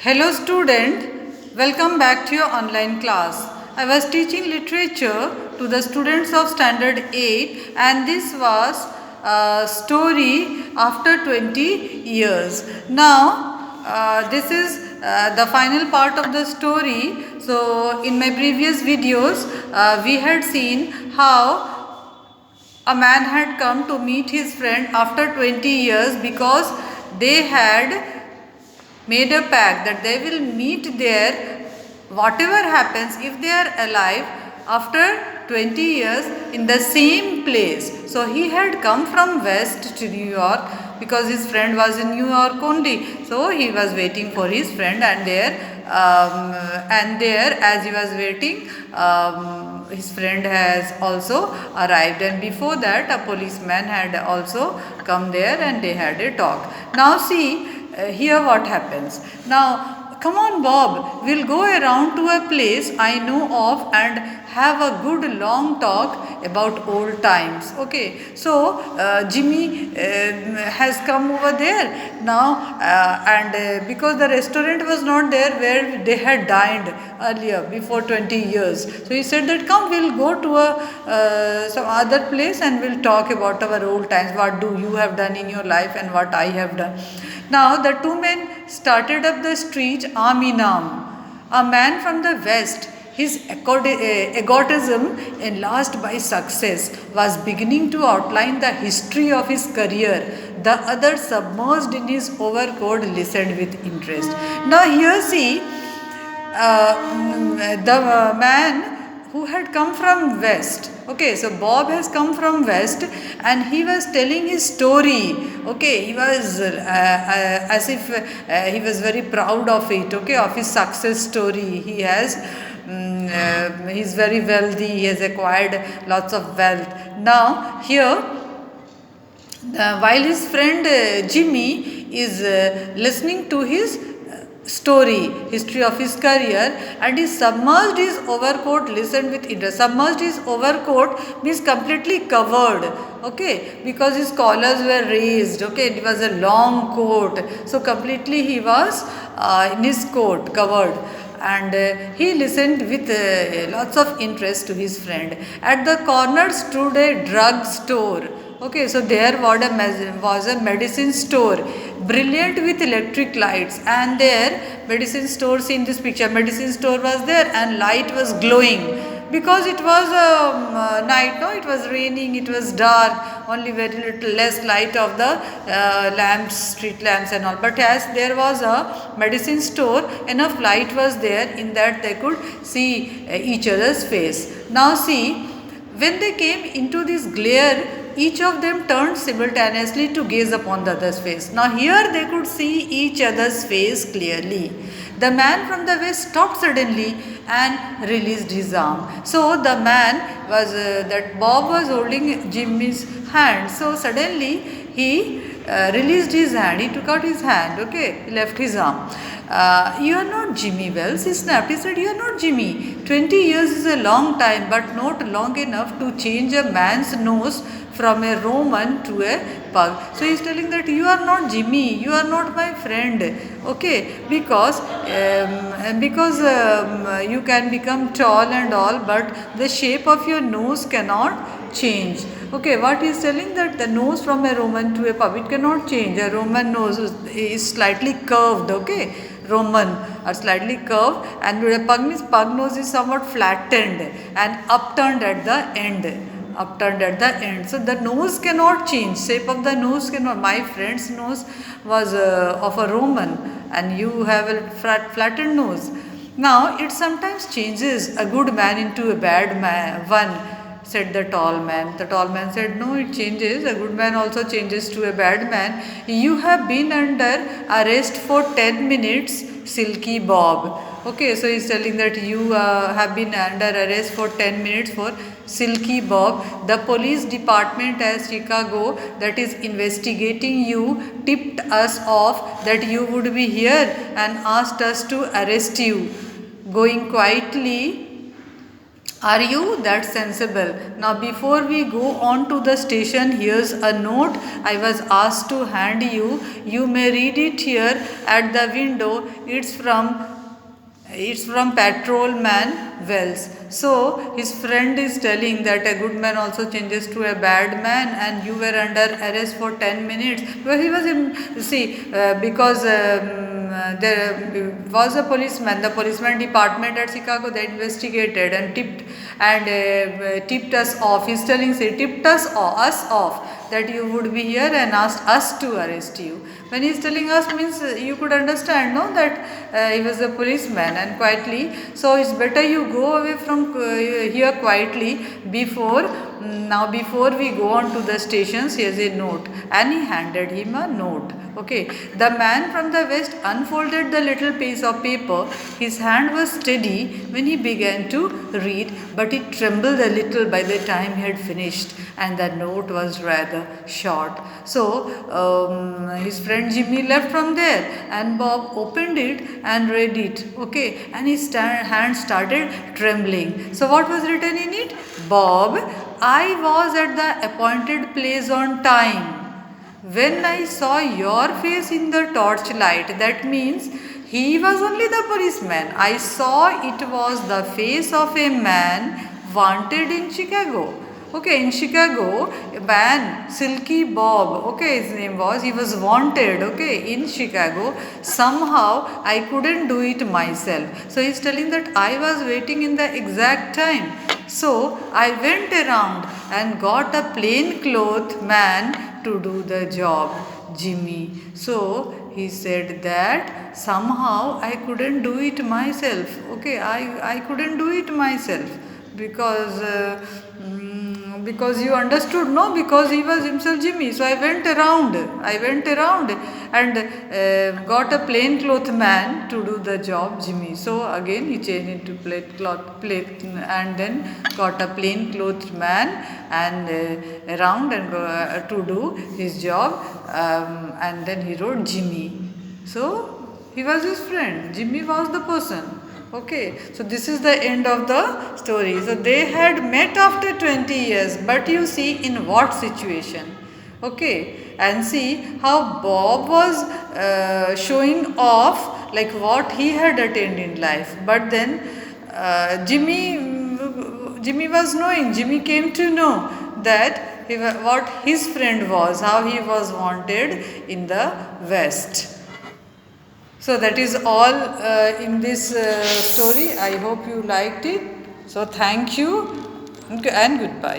Hello student, welcome back to your online class. I was teaching literature to the students of standard 8 and this was a story after 20 years. Now this is the final part of the story. So in my previous videos we had seen how a man had come to meet his friend after 20 years because they had made a pact that they will meet there whatever happens if they are alive after 20 years in the same place. So he had come from west to New York because his friend was in New York only. So he was waiting for his friend and there as he was waiting his friend has also arrived, and before that a policeman had also come there and they had a talk. Now see, here what happens. Now, come on Bob, we'll go around to a place I know of and have a good long talk about old times. Okay, so Jimmy has come over there now because the restaurant was not there where they had dined earlier before 20 years. So he said that come, we'll go to some other place and we'll talk about our old times. What do you have done in your life and what I have done. Now the two men started up the street arm in arm. A man from the west, his egotism enlarged by success, was beginning to outline the history of his career. The other, submerged in his overcoat, listened with interest. Now here see, the man who had come from west. Okay, so Bob has come from west and he was telling his story. Okay, he was as if he was very proud of it. Okay, of his success story. He has he's very wealthy, he has acquired lots of wealth. Now here while his friend Jimmy is listening to his history of his career, and he submerged his overcoat, listened with interest. Submerged his overcoat means completely covered, okay, because his collars were raised, okay, it was a long coat, so completely he was in his coat covered. And he listened with lots of interest to his friend. At the corner stood a drug store. Okay, so there was a medicine store, brilliant with electric lights, and there medicine stores in this picture, medicine store was there and light was glowing because it was night, no, it was raining, it was dark, only very little less light of the lamps, street lamps and all. But as there was a medicine store, enough light was there in that they could see each other's face. Now see, when they came into this glare, each of them turned simultaneously to gaze upon the other's face. Now here they could see each other's face clearly. The man from the west stopped suddenly and released his arm. So the man was, that Bob was holding Jimmy's hand. So suddenly he released his hand, he took out his hand, okay, he left his arm. You are not Jimmy Wells, he snapped. He said, you are not Jimmy. 20 years is a long time, but not long enough to change a man's nose from a Roman to a pug. So he is telling that you are not Jimmy, you are not my friend, okay, because you can become tall and all, but the shape of your nose cannot change. Okay, what he is telling that the nose from a Roman to a pug, it cannot change. A Roman nose is slightly curved, okay, Roman are slightly curved, and a pug means pug nose is somewhat flattened and upturned at the end. So the nose cannot change, shape of the nose cannot. My friend's nose was of a Roman and you have a flattened nose. Now it sometimes changes a good man into a bad one, said the tall man. The tall man said, no, it changes, a good man also changes to a bad man. You have been under arrest for 10 minutes, Silky Bob. Okay, so he's telling that you have been under arrest for 10 minutes for Silky Bob. The police department at Chicago that is investigating you tipped us off that you would be here and asked us to arrest you. Going quietly Are you that sensible? Now, before we go on to the station, here's a note I was asked to hand you. You may read it here at the window. It's from patrolman Wells. So his friend is telling that a good man also changes to a bad man, and you were under arrest for 10 minutes. Well, he was because there was a policeman. The policeman department at Chicago, they investigated and tipped us off. He's telling, tipped us off that you would be here and asked us to arrest you. When he's telling us, means you could understand, no, that he was a policeman and quietly. So it's better you go away from here quietly before we go on to the stations. Here's a note, and he handed him a note. Okay, the man from the west unfolded the little piece of paper. His hand was steady when he began to read, but it trembled a little by the time he had finished, and the note was rather short. So his friend Jimmy left from there, and Bob opened it and read it. Okay, and his hand started trembling. So what was written in it? Bob, I was at the appointed place on time. When I saw your face in the torchlight, that means he was only the policeman. I saw it was the face of a man wanted in Chicago. Okay, in Chicago, a man, Silky Bob, okay, his name was, he was wanted, okay, in Chicago. Somehow, I couldn't do it myself. So, he's telling that I was waiting in the exact time. So, I went around and got a plainclothes man to do the job, Jimmy. So, he said that somehow I couldn't do it myself. Okay, I couldn't do it myself because you understood, no, because he was himself Jimmy. So I went around and got a plainclothes man to do the job, Jimmy. So again he changed into plate and then got a plainclothes man and around and to do his job, and then he wrote Jimmy. So he was his friend. Jimmy was the person. Okay, so this is the end of the story. So they had met after 20 years, but you see in what situation. Okay, and see how Bob was showing off like what he had attained in life. But then Jimmy was knowing, Jimmy came to know that what his friend was, how he was wanted in the West. So that is all in this story. I hope you liked it. So thank you and goodbye.